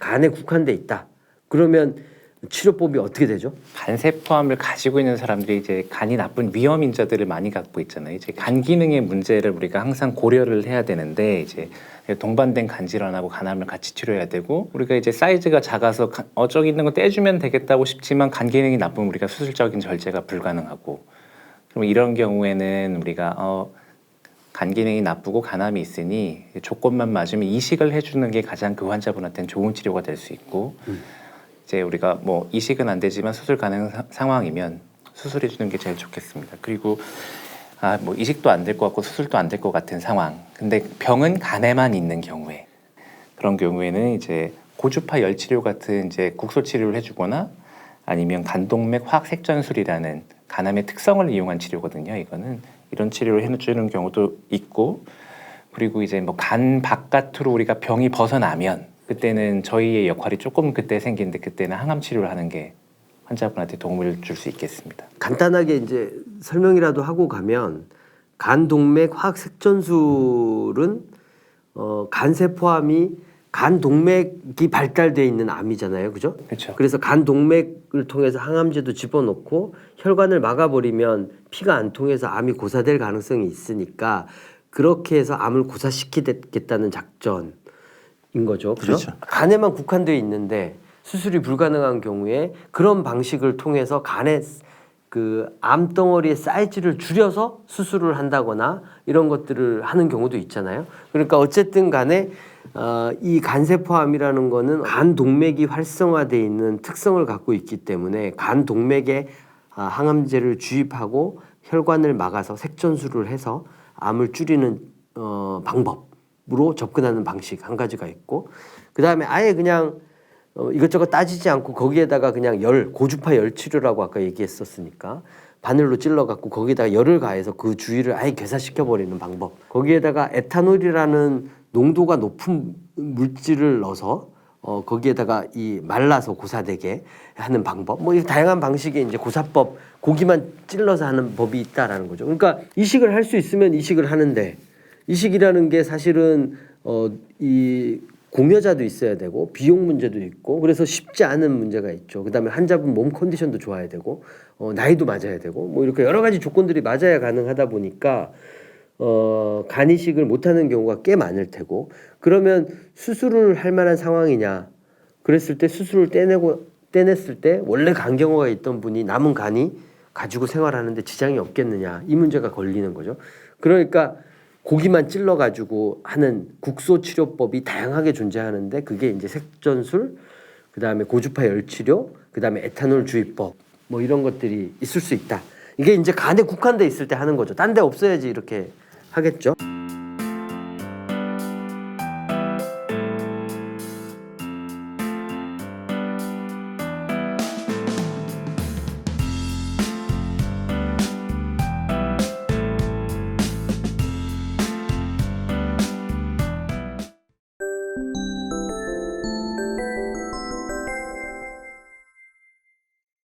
간에 국한돼 있다. 그러면 치료법이 어떻게 되죠? 간세포암을 가지고 있는 사람들이 이제 간이 나쁜 위험 인자들을 많이 갖고 있잖아요. 이제 간 기능의 문제를 우리가 항상 고려를 해야 되는데 이제 동반된 간질환하고 간암을 같이 치료해야 되고 우리가 이제 사이즈가 작아서 저기 있는 거 떼주면 되겠다고 싶지만 간 기능이 나쁘면 우리가 수술적인 절제가 불가능하고 그럼 이런 경우에는 우리가 간 기능이 나쁘고 간암이 있으니 조건만 맞으면 이식을 해주는 게 가장 그 환자분한테는 좋은 치료가 될 수 있고 이제 우리가 뭐 이식은 안 되지만 수술 가능 상황이면 수술해 주는 게 제일 좋겠습니다. 그리고 뭐 이식도 안 될 것 같고 수술도 안 될 것 같은 상황. 근데 병은 간에만 있는 경우에 그런 경우에는 이제 고주파 열 치료 같은 이제 국소 치료를 해주거나 아니면 간동맥 화학 색전술이라는 간암의 특성을 이용한 치료거든요. 이거는 이런 치료를 해주는 경우도 있고 그리고 이제 뭐 간 바깥으로 우리가 병이 벗어나면 그때는 저희의 역할이 조금 그때 생기는데 그때는 항암 치료를 하는 게 환자분한테 도움을 줄 수 있겠습니다. 간단하게 이제 설명이라도 하고 가면 간동맥 화학색전술은 간세포암이 간동맥이 발달되어 있는 암이잖아요, 그죠? 그렇죠. 그래서 간동맥을 통해서 항암제도 집어넣고 혈관을 막아버리면 피가 안 통해서 암이 고사될 가능성이 있으니까 그렇게 해서 암을 고사시키겠다는 작전인 거죠, 그죠? 그렇죠. 간에만 국한되어 있는데 수술이 불가능한 경우에 그런 방식을 통해서 간에 그 암덩어리의 사이즈를 줄여서 수술을 한다거나 이런 것들을 하는 경우도 있잖아요. 그러니까 어쨌든 간에 이 간세포암이라는 거는 간동맥이 활성화되어 있는 특성을 갖고 있기 때문에 간동맥에 항암제를 주입하고 혈관을 막아서 색전술을 해서 암을 줄이는 방법으로 접근하는 방식 한 가지가 있고 그 다음에 아예 그냥 이것저것 따지지 않고 거기에다가 그냥 고주파 열 치료라고 아까 얘기했었으니까 바늘로 찔러갖고 거기다가 열을 가해서 그 주위를 아예 괴사시켜버리는 방법. 거기에다가 에탄올이라는 농도가 높은 물질을 넣어서 거기에다가 이 말라서 고사되게 하는 방법. 뭐 이 다양한 방식의 이제 고사법, 고기만 찔러서 하는 법이 있다라는 거죠. 그러니까 이식을 할 수 있으면 이식을 하는데 이식이라는 게 사실은 이 공여자도 있어야 되고 비용 문제도 있고 그래서 쉽지 않은 문제가 있죠. 그다음에 환자분 몸 컨디션도 좋아야 되고 나이도 맞아야 되고 뭐 이렇게 여러 가지 조건들이 맞아야 가능하다 보니까 간 이식을 못하는 경우가 꽤 많을 테고 그러면 수술을 할 만한 상황이냐 그랬을 때 수술을 떼냈을 때 원래 간경화가 있던 분이 남은 간이 가지고 생활하는데 지장이 없겠느냐 이 문제가 걸리는 거죠. 그러니까 고기만 찔러가지고 하는 국소 치료법이 다양하게 존재하는데 그게 이제 색전술, 그 다음에 고주파 열치료, 그 다음에 에탄올 주입법 뭐 이런 것들이 있을 수 있다. 이게 이제 간에 국한돼 있을 때 하는 거죠. 딴 데 없어야지 이렇게 하겠죠.